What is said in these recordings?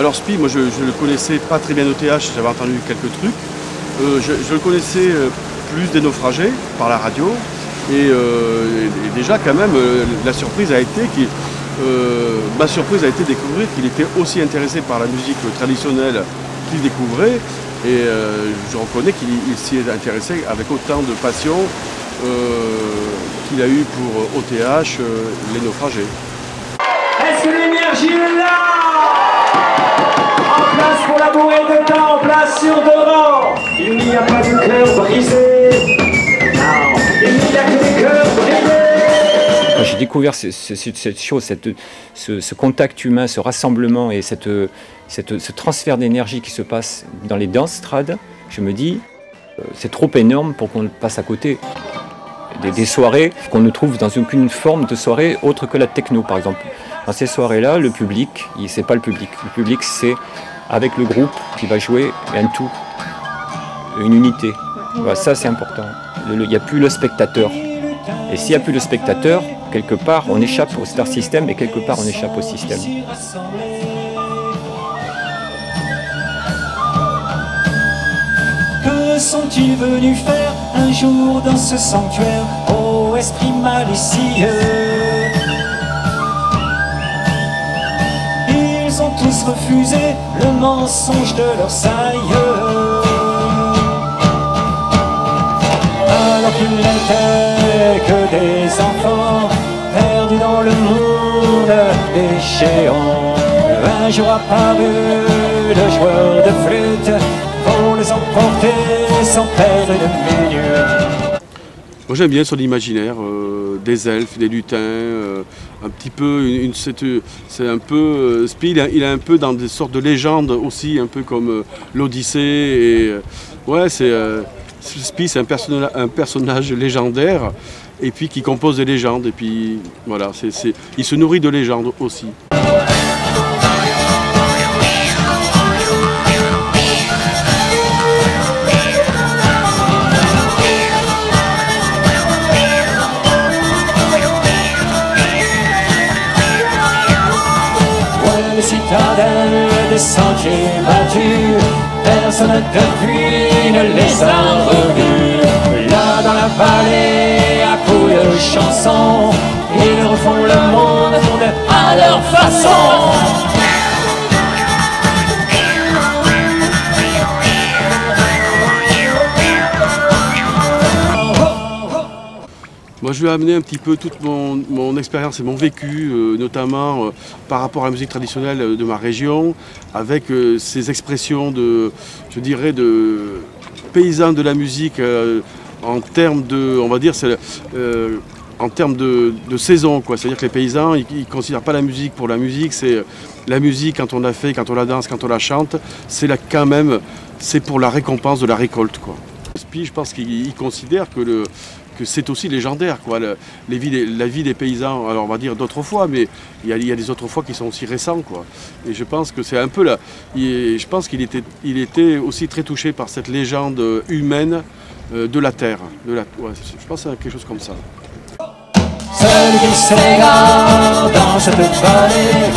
Alors Spi, moi je le connaissais pas très bien au TH, j'avais entendu quelques trucs. Je le connaissais plus des naufragés par la radio. Et déjà quand même, la surprise a été ma surprise a été de découvrir qu'il était aussi intéressé par la musique traditionnelle qu'il découvrait. Et je reconnais qu'il s'y est intéressé avec autant de passion qu'il a eu pour OTH, les naufragés. Est-ce que l'énergie est là? En place pour la bourrée de temps, en place sur devant. Il n'y a pas de cœur brisé. Non, il n'y a que des cœurs brisés. Quand j'ai découvert cette chose, ce contact humain, ce rassemblement et ce transfert d'énergie qui se passe dans les danses trad, je me dis, c'est trop énorme pour qu'on passe à côté. Des soirées qu'on ne trouve dans aucune forme de soirée autre que la techno, par exemple. Dans ces soirées-là, le public, c'est pas le public. Le public, c'est avec le groupe qui va jouer un tout, une unité. Voilà, ça, c'est important. Il n'y a plus le spectateur. Et s'il n'y a plus le spectateur, quelque part, on échappe au star system et quelque part, on échappe au système. Que sont-ils venus faire un jour dans ce sanctuaire, ô esprit malicieux? Ils ont tous refusé le mensonge de leurs aïeux, alors qu'ils n'étaient que des enfants perdus dans le monde des géants. Un jour apparu le joueur de flûte pour les emporter sans perdre une minute. Moi j'aime bien son imaginaire, des elfes, des lutins, un petit peu, c'est un peu, Spi, il est un peu dans des sortes de légendes aussi, un peu comme l'Odyssée. Et ouais, Spi, c'est un personnage légendaire et puis qui compose des légendes. Et puis voilà, il se nourrit de légendes aussi. Citadelle des sentiers battus, personne depuis ne les a revus. Là dans la vallée, à coups de chansons, ils refont le monde à leur façon. Moi, je vais amener un petit peu toute mon expérience et mon vécu, notamment par rapport à la musique traditionnelle de ma région, avec ces expressions je dirais, de paysans de la musique en termes de, on va dire, en termes de saison, quoi. C'est-à-dire que les paysans, ils ne considèrent pas la musique pour la musique. C'est la musique quand on la fait, quand on la danse, quand on la chante, quand même, c'est pour la récompense de la récolte, quoi. Puis je pense qu'il considère que c'est aussi légendaire, quoi, la vie des paysans, alors on va dire d'autrefois, mais il y a des autrefois qui sont aussi récents, quoi. Et je pense que c'est un peu là. Je pense qu'il était aussi très touché par cette légende humaine de la terre. Ouais, je pense que c'est quelque chose comme ça. Celui qui s'égare dans cette vallée,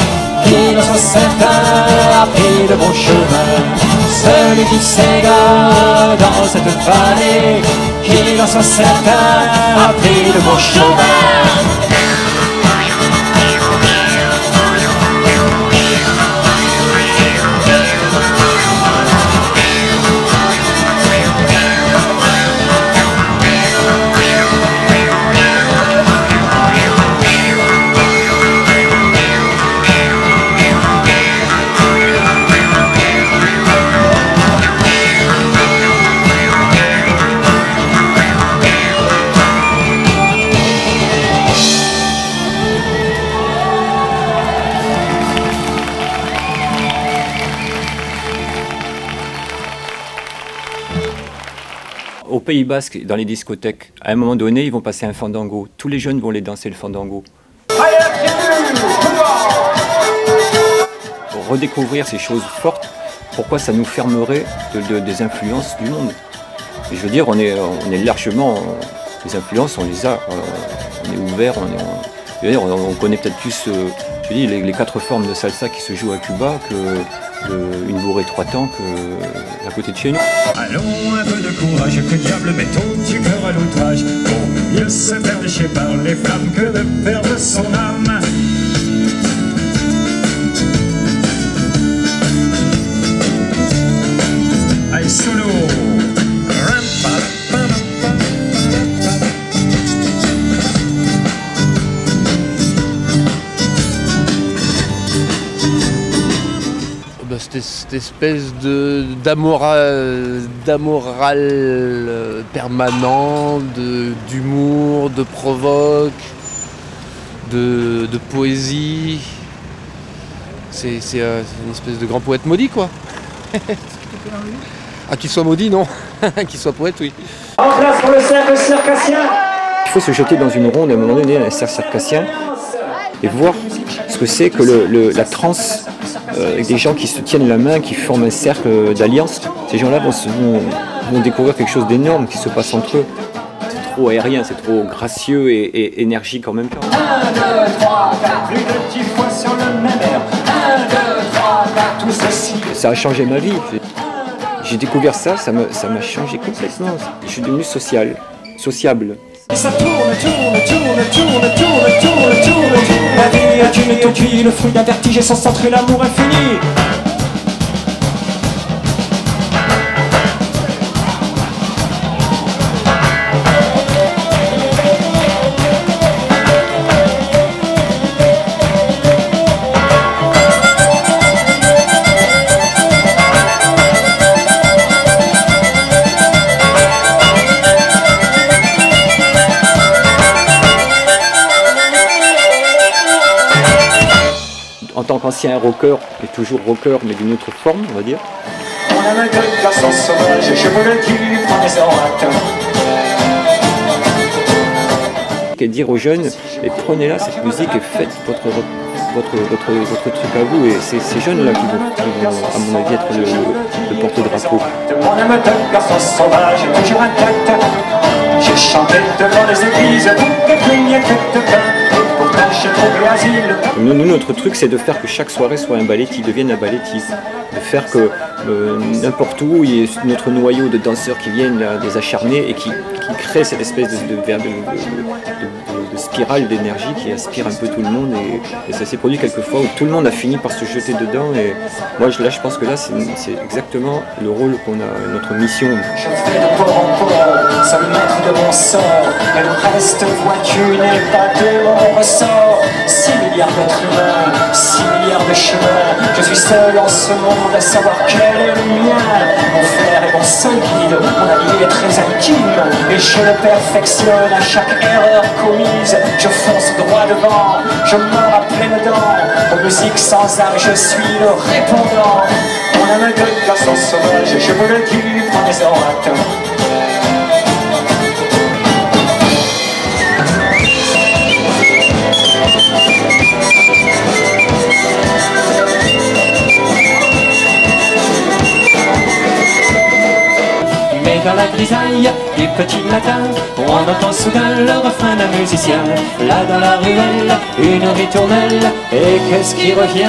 qu'il en soit certain, a pris le bon chemin. Celui qui s'égare dans cette vallée, qu'il en soit certain, a pris le bon chemin. Au Pays Basque, dans les discothèques, à un moment donné, ils vont passer un fandango. Tous les jeunes vont les danser le fandango. Pour redécouvrir ces choses fortes, pourquoi ça nous fermerait des influences du monde? Et je veux dire, on est largement, les influences, on les a, on est ouvert, on connaît peut-être plus, je dis, les 4 formes de salsa qui se jouent à Cuba une bourrée 3 temps à côté de chez nous. Allons, un peu de courage, que diable met ton petit cœur à l'outrage. Vaut mieux se faire lécher par les flammes que de perdre son âme. Allez, solo. Cette espèce d'amoral permanent, d'humour, de provoque, de poésie. C'est une espèce de grand poète maudit, quoi. Ah, qu'il soit maudit, non. Qu'il soit poète, oui. En place pour le cercle circassien. Il faut se jeter dans une ronde à un moment donné, un cercle circassien, et voir ce que c'est que la transe. Avec des gens qui se tiennent la main, qui forment un cercle d'alliance. Ces gens-là vont découvrir quelque chose d'énorme qui se passe entre eux. C'est trop aérien, c'est trop gracieux et énergique en même temps. 1, 2, 3, 4, plus de 10 fois sur le même air. 1, 2, 3, 4, tout ceci. Ça a changé ma vie. J'ai découvert ça m'a changé complètement. Je suis devenu sociable. Et ça tourne. La vie est une utopie, le fruit d'un vertige et sans centre et l'amour infini. En tant qu'ancien rocker, et toujours rocker mais d'une autre forme, on va dire. On aime de garçons sauvages, je vous le dis, prenez en acte. Et dire aux jeunes, et prenez-la cette musique et faites votre truc à vous. Et c'est ces jeunes-là qui vont, à mon avis, être le porte-drapeau. On aime de garçons sauvages, toujours intact. J'ai chanté devant les églises, toutes les clignettes de pain. Nous, notre truc, c'est de faire que chaque soirée soit un balletti, devienne un balletti. De faire que n'importe où, il y ait notre noyau de danseurs qui viennent là, des acharnés et qui créent cette espèce de spirale d'énergie qui aspire un peu tout le monde. Et ça s'est produit quelquefois où tout le monde a fini par se jeter dedans. Et moi, là, je pense que là, c'est exactement le rôle qu'on a, notre mission. Je fais de port en port, seul maître de mon sort. Et le reste, vois-tu, n'est pas de mon ressort. 6 milliards d'êtres humains, 6 milliards de chemins. Je suis seul en ce monde à savoir quel est le mien. Mon frère est mon seul guide, mon ami est très intime. Et je le perfectionne à chaque erreur commise. Je fonce droit devant, je mords à pleines dents. Aux musiques sans âme, je suis le répondant. On aime de garçons sauvages, je vous le dis, prenez-en acte. Dans la grisaille du petit matin, on entend soudain le refrain d'un musicien. Là dans la ruelle, une ritournelle, et qu'est-ce qui revient?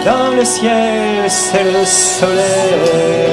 Dans le ciel, c'est le soleil.